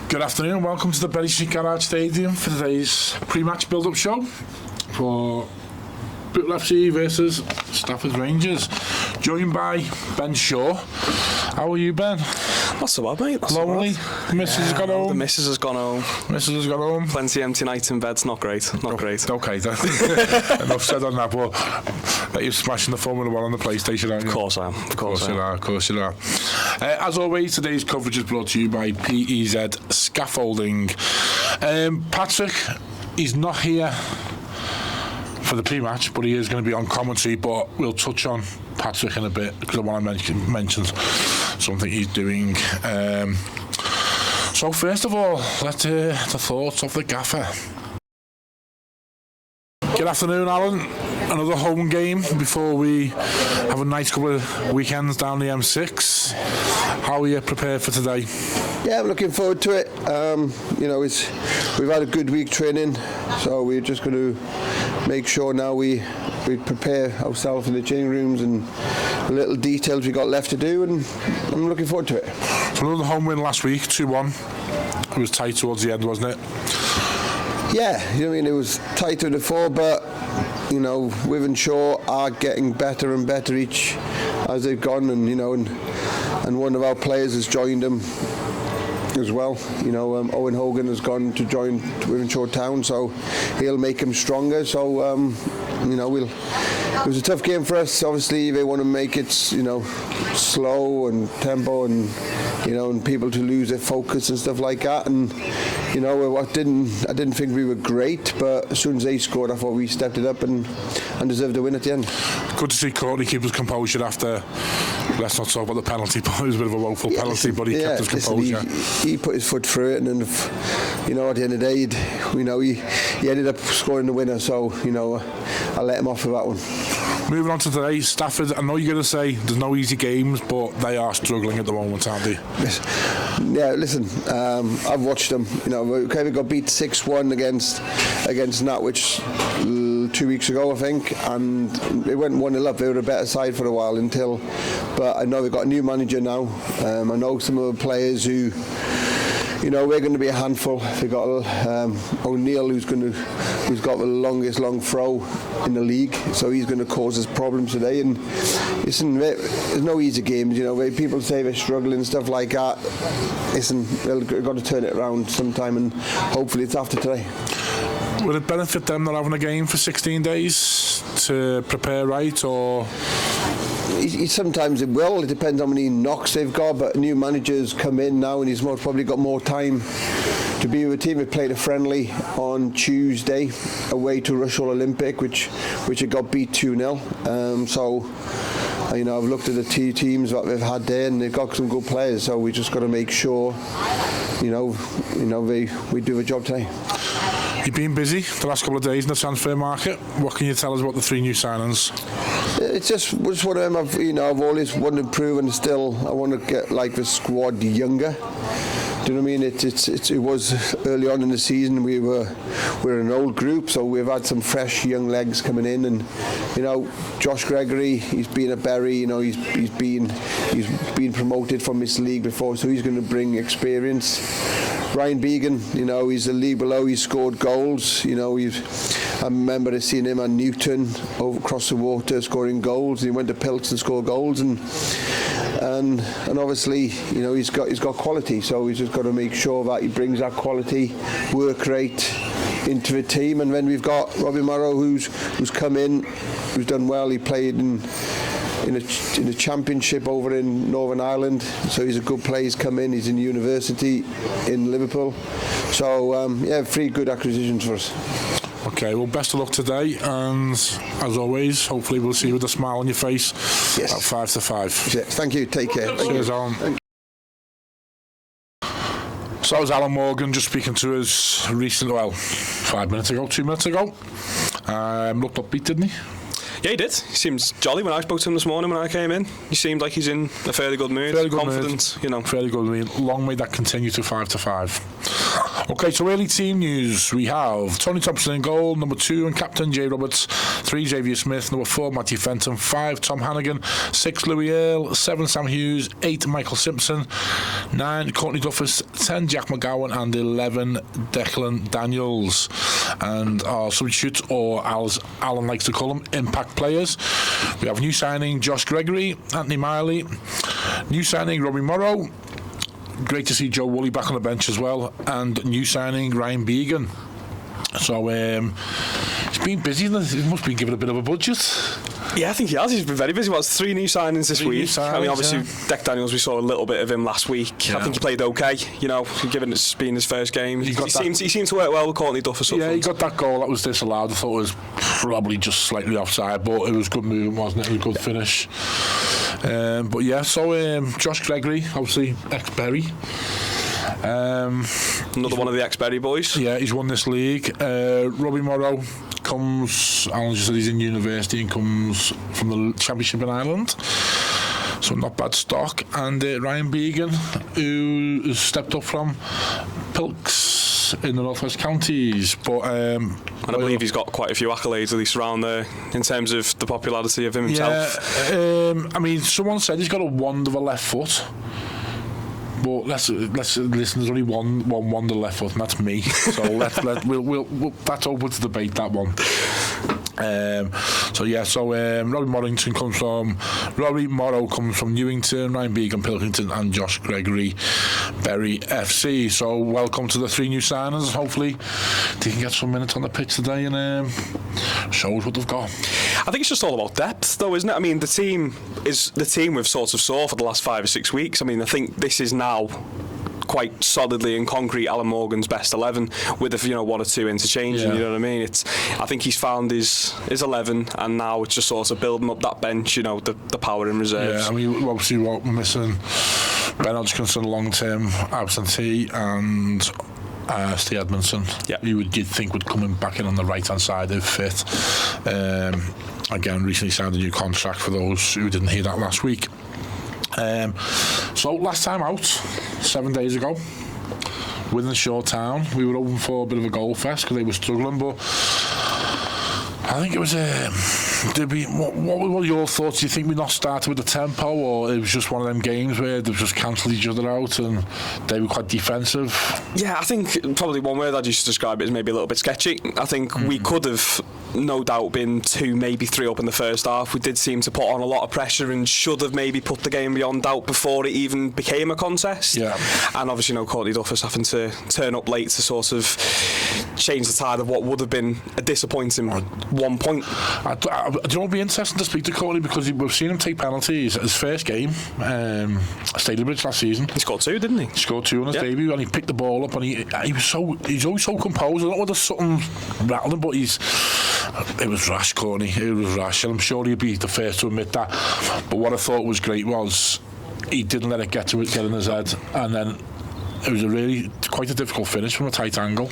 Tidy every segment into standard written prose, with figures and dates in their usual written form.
Good afternoon, welcome to the Berry Street Garage Stadium for today's pre-match build-up show for Bootle FC versus Stafford Rangers. Joined by Ben Shaw. How are you, Ben? Not so bad, mate. Lonely? The missus has gone home? The missus has gone home. Plenty empty nights in beds, not great. Great. Okay, enough said on that, but you're smashing the Formula 1 on the PlayStation, aren't you? Of course I am. Of course you are. As always, today's coverage is brought to you by PEZ Scaffolding. Patrick, he's not here for the pre-match, but he is going to be on commentary, but we'll touch on Patrick in a bit because I want to mention something he's doing. So first of all, let's hear the thoughts of the gaffer. Good afternoon, Alan. Another home game before we have a nice couple of weekends down the M6. How are you prepared for today? Yeah, I'm looking forward to it. We've had a good week training, so we're just going to make sure now we prepare ourselves in the changing rooms and the little details we got left to do, and I'm looking forward to it. So another home win last week, 2-1. It was tight towards the end, wasn't it? Yeah, it was tighter before, but Wiv and Shaw are getting better and better each as they've gone, and one of our players has joined them as well. Owen Hogan has gone to join Wiv and Shaw Town, so he'll make him stronger. So it was a tough game for us. Obviously, they want to make it slow and tempo, and people to lose their focus and stuff like that. And I didn't think we were great, but as soon as they scored, I thought we stepped it up and deserved the win at the end. Good to see Courtney keep his composure after. Let's not talk about the penalty. It was a bit of a woeful penalty, but he kept his composure. He put his foot through it, and then at the end of the day, he ended up scoring the winner. So I let him off for that one. Moving on to today, Stafford. I know you're going to say there's no easy games, but they are struggling at the moment, aren't they? Yeah, listen, I've watched them. We got beat 6-1 against Natwich 2 weeks ago, I think, and they went 1-0 up. They were a better side for a while but I know they've got a new manager now. I know some of the players who. We're going to be a handful. We've got O'Neill, who's got the longest long throw in the league, so he's going to cause us problems today. And listen, there's no easy games. People say they're struggling and stuff like that. Listen, they've got to turn it around sometime, and hopefully it's after today. Would it benefit them not having a game for 16 days to prepare right, or? Sometimes it will. It depends how many knocks they've got, but new managers come in now, and he's most probably got more time to be with the team. We played a friendly on Tuesday away to Rushall Olympic, which had got beat 2-0. So I've looked at the two teams that they've had there, and they've got some good players. So we just got to make sure we do the job today. You've been busy the last couple of days in the transfer market. What can you tell us about the 3 new signings? It's just one of them. I've always wanted to improve, and still I want to get the squad younger. Do you know what I mean? It was early on in the season. We're an old group, so we've had some fresh young legs coming in, and Josh Gregory, he's been at Bury. He's been promoted from this league before, so he's going to bring experience. Ryan Began, he's a league below. He's scored goals. I remember seeing him on Newton over across the water scoring goals. He went to Pilts and scored goals, and obviously he's got quality. So he's just got to make sure that he brings that quality work rate into the team. And then we've got Robbie Morrow, who's come in, who's done well. He played in a championship over in Northern Ireland, so he's a good player. He's come in. He's in university in Liverpool. So 3 good acquisitions for us. Okay, well, best of luck today, and as always, hopefully we'll see you with a smile on your face. Yes. At 5 to 5. Yes, thank you. Take care. Cheers, Alan. So that was Alan Morgan just speaking to us 2 minutes ago. Looked upbeat, didn't he? Yeah, he did. He seems jolly when I spoke to him this morning when I came in. He seemed like he's in a fairly good mood, confident, you know. Fairly good mood. Long may that continue to 5-5. Okay, so early team news. We have Tony Thompson in goal, number 2 and captain Jay Roberts, 3 Xavier Smith, number 4 Matthew Fenton, 5 Tom Hannigan, 6 Louis Earle, 7 Sam Hughes, 8 Michael Simpson, 9 Courtney Duffus, 10 Jack McGowan and 11 Declan Daniels. And our substitutes, or as Alan likes to call them, impact players. We have new signing Josh Gregory, Anthony Miley, new signing Robbie Morrow. Great to see Joe Woolley back on the bench as well, and new signing Ryan Began. So he's been busy. He must be given a bit of a budget. Yeah, I think he has. He's been very busy. Well, it's 3 new signings this week. I mean, obviously, Deck Daniels, we saw a little bit of him last week. I think he played okay, you know, given it's been his first game. He seemed to work well with Courtney Duffus. Yeah, he got that goal that was disallowed. I thought it was probably just slightly offside, but it was good movement, wasn't it? It was a good finish. But yeah, so Josh Gregory, obviously ex-Bury. Another one of the ex-Bury boys. Yeah, he's won this league. Robbie Morrow comes, Alan just said he's in university and comes from the Championship in Ireland, so not bad stock. And Ryan Began, who has stepped up from Pilks in the North West Counties, but and I believe he's got quite a few accolades at least around there in terms of the popularity of him himself. Yeah, I mean, someone said he's got a wand of a left foot. But let's listen. There's only one wonder left foot, and that's me. So we'll that's open to debate, that one. Robbie Morrow comes from Newington, Ryan Began, Pilkington, and Josh Gregory, Bury FC. So welcome to the 3 new signers. Hopefully they can get some minutes on the pitch today and show us what they've got. I think it's just all about depth, though, isn't it? I mean, the team we've sort of saw for the last 5 or 6 weeks. I mean, I think this is now quite solidly in concrete Alan Morgan's best 11 with a 1 or 2 interchanging. You know what I mean? I think he's found his 11, and now it's just sort of building up that bench. The power in reserves. Yeah, I mean, obviously we're missing Ben Hodgkinson, long-term absentee, and Steve Edmondson. Yeah, you'd think would come back in on the right-hand side if fit. Again, recently signed a new contract for those who didn't hear that last week. So last time out, 7 days ago, within Shore Town, we were open for a bit of a goal fest because they were struggling, but I think it was what were your thoughts? Do you think we not started with the tempo, or it was just one of them games where they just cancelled each other out and they were quite defensive? Yeah, I think probably one word I'd use to describe it is maybe a little bit sketchy. I think we could have no doubt been 2, maybe 3 up in the first half. We did seem to put on a lot of pressure and should have maybe put the game beyond doubt before it even became a contest. Yeah. And obviously, Courtney Duffus having to turn up late to sort of change the tide of what would have been a disappointing 1 point. Do you know, it'd be interesting to speak to Courtney because we've seen him take penalties at his first game, Stalybridge last season. He scored 2, didn't he? He scored 2 on his debut, and he picked the ball up, and he's always so composed. I don't know whether something rattled him, but it was rash, Courtney. It was rash, and I'm sure he'd be the first to admit that. But what I thought was great was he didn't let it get in his head, and then it was quite a difficult finish from a tight angle,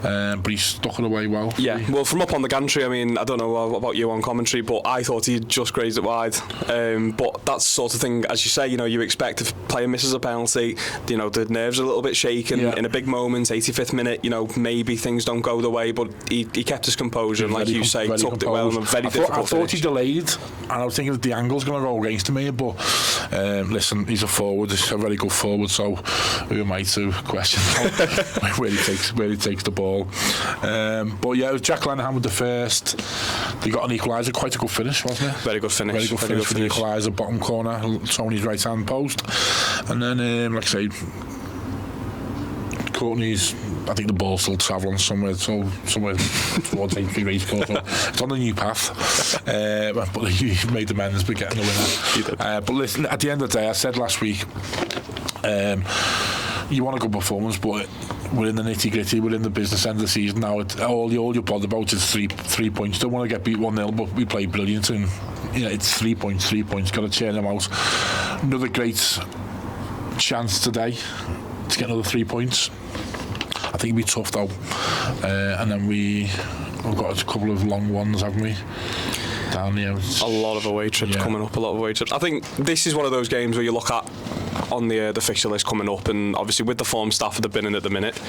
but he stuck it away well. Yeah, well, from up on the gantry, I mean, I don't know about you on commentary, but I thought he just grazed it wide. But that's the sort of thing, as you say, you expect if a player misses a penalty, the nerves are a little bit shaken in a big moment, 85th minute, maybe things don't go the way, but he kept his composure, and like you say, tucked it well in a very difficult finish. I thought he delayed, and I was thinking that the angle's going to go against him here, but listen, he's a forward, he's a very good forward, so who am I to question where he takes the ball? But yeah, it was Jack Lenihan with the first. They got an equaliser, quite a good finish, wasn't it? Very good finish. Very good finish for the equaliser, bottom corner, Tony's right hand post, and then like I say, Courtney's, I think the ball's still travelling somewhere towards 83 race course. So it's on the new path, but he made amends by getting the winner. He did. But listen, at the end of the day, I said last week, you want a good performance, but we're in the nitty gritty, we're in the business end of the season now. All you're bothered about is three points. Don't want to get beat 1-0, but we played brilliant, and it's 3 points, got to churn them out. Another great chance today to get another 3 points. I think it'll be tough though, and then we've got a couple of long ones, haven't we? down there. A lot of away trips coming up. A lot of away trips. I think this is one of those games where you look at on the fixture list coming up, and obviously with the form Stafford have been in at the minute,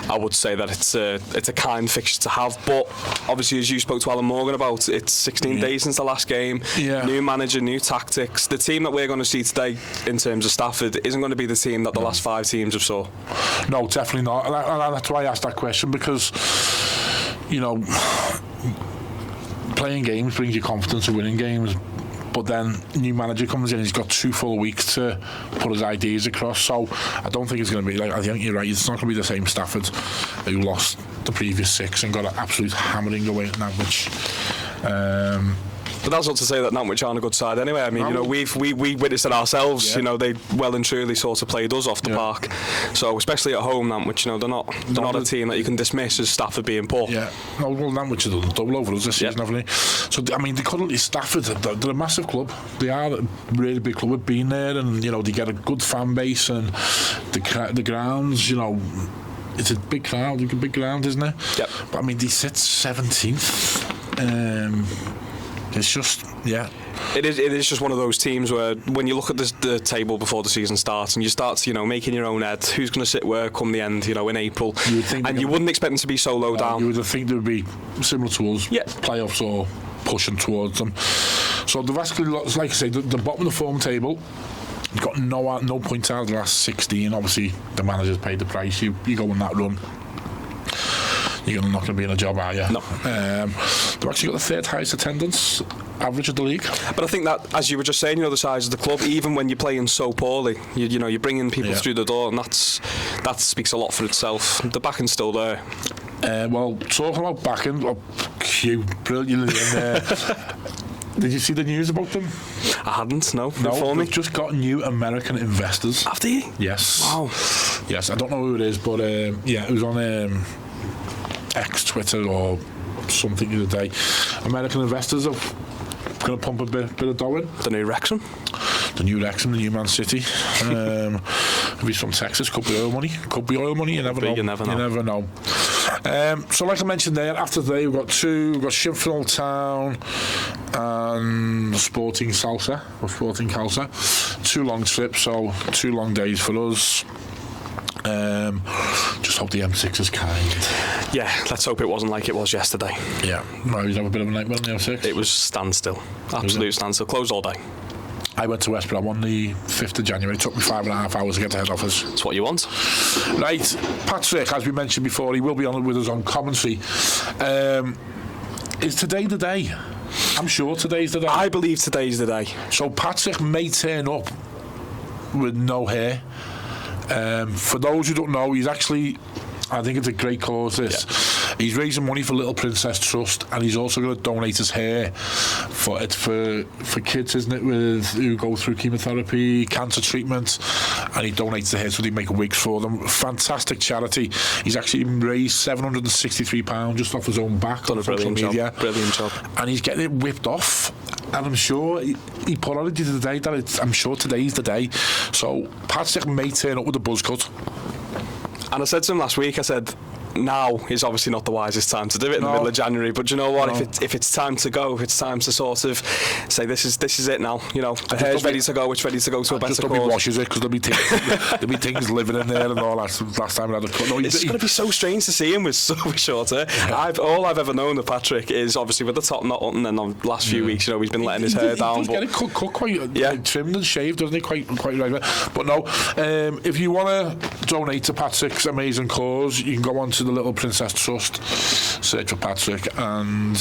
I would say that it's a kind fixture to have. But obviously, as you spoke to Alan Morgan about, it's 16 days since the last game. New manager, new tactics. The team that we're going to see today in terms of Stafford isn't going to be the team that the last 5 teams have saw. No, definitely not. And that's why I asked that question, because playing games brings you confidence of winning games. But then new manager comes in, he's got 2 full weeks to put his ideas across. So I don't think it's going to be I think you're right. It's not going to be the same Stafford who lost the previous 6 and got an absolute hammering away at Nantwich. But that's not to say that Nantwich aren't a good side anyway. I mean, we witnessed it ourselves. They well and truly sort of played us off the park. So especially at home, Nantwich, they're not a team that you can dismiss as Stafford being poor. Yeah. Well, Nantwich have done double over us this season, haven't they? So I mean, they couldn't. Stafford, they're a massive club. They are a really big club. We've been there, and they get a good fan base, and the grounds, it's a big crowd. It's a big ground, isn't it? Yep. But I mean, they sit 17th. It's just, It is just one of those teams where when you look at the table before the season starts and you start, making your own head, who's going to sit where come the end, in April, you wouldn't expect them to be so low down. You would think they would be similar to us, playoffs or pushing towards them. So they've actually, like I say, the bottom of the form table, you've got no points out of the last 16. Obviously, the manager's paid the price. You go on that run, you're not going to be in a job, are you? No. They've actually got the 3rd highest attendance average of the league. But I think that, as you were just saying, the size of the club, even when you're playing so poorly, you're bringing people through the door, and that speaks a lot for itself. The backing's still there. Well, talking about backing, Q, brilliantly. Did you see the news about them? I hadn't, no. They've just got new American investors. Have they? Yes. Wow. Yes, I don't know who it is, but it was on X, Twitter or something the other day. American investors are going to pump a bit of dough in. The new Wrexham, the new Man City. If he's from Texas, could be oil money. You never know. So like I mentioned there, after today we've got Sheffield Town and Sporting Calsa. 2 long trips, so 2 long days for us. Just hope the M6 is kind. Yeah, let's hope it wasn't like it was yesterday. Yeah, no, you have a bit of a nightmare on the M6. It was standstill, absolute standstill, closed all day. I went to West Brom on the 5th of January. It took me 5.5 hours to get to head office. That's what you want. Right, Patrick, as we mentioned before, he will be on with us on commentary. Is today the day? I'm sure today's the day. I believe today's the day. So Patrick may turn up with no hair. For those who don't know, he's actually, I think it's a great cause this. He's raising money for Little Princess Trust, and he's also going to donate his hair for kids, isn't it, who go through chemotherapy, cancer treatment, and he donates the hair so they make wigs for them. Fantastic charity. He's actually raised £763 just off his own back. Done a brilliant job. And he's getting it whipped off. And I'm sure he put on it today that I'm sure today's the day. So Patrick may turn up with a buzz cut. And I said to him last week, I said, now is obviously not the wisest time to do it in the middle of January, but you know what, if it's time to go, if it's time to sort of say this is it now, the hair's ready to go, it's ready to go to a better cause. Just don't washes it, because there'll be things living in there and all that. Last time I had a cut. It's going to be so strange to see him with so short hair. All I've ever known of Patrick is obviously with the top knot, and then on the last few weeks, he's been letting his hair down. He does get it cut quite trimmed and shaved, doesn't he? Quite right. But no, if you want to donate to Patrick's amazing cause, you can go on to the Little Princess Trust, search for Patrick, and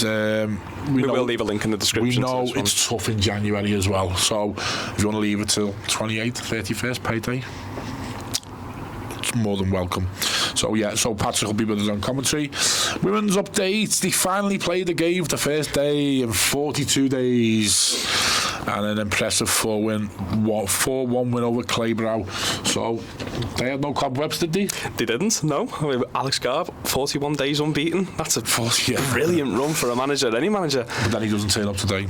we will leave a link in the description. We know it's tough in January as well, so if you want to leave it till 28th, 31st payday, it's more than welcome. So Patrick will be with us on commentary. Women's updates, they finally played the game the first day in 42 days, and an impressive 4-1 win over Clayborough. So they had no cobwebs, did they? They didn't, no. Alex Garb, 41 days unbeaten. That's a brilliant run for a manager, any manager. But then he doesn't turn up today.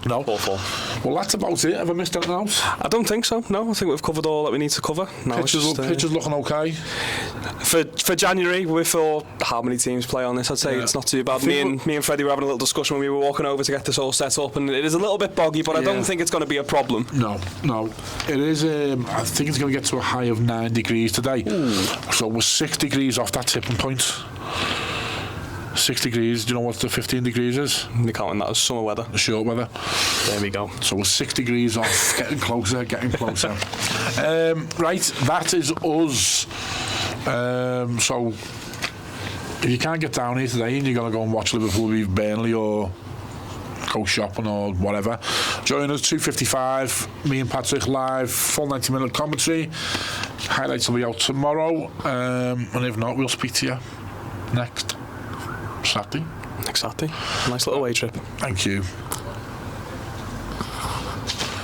No. 4-4. Well, that's about it. Have I missed anything else? I don't think so. No, I think we've covered all that we need to cover. No, Pitches looking okay. For January, we thought how many teams play on this. I'd say it's not too bad. Me and Freddie were having a little discussion when we were walking over to get this all set up, and it is a little bit boggy, but I don't think it's going to be a problem. No. It is. I think it's going to get to a high of 9 degrees today. So we're 6 degrees off that tipping point. 6 degrees. Do you know what the 15 degrees is? You're counting that as summer weather. The short weather. There we go. So we're 6 degrees off. Getting closer. Right, that is us. So if you can't get down here today and you're going to go and watch Liverpool beat Burnley or go shopping or whatever, join us 2:55. Me and Patrick live, full 90-minute commentary. Highlights will be out tomorrow, and if not, we'll speak to you next Saturday. Nice little away trip. Thank you.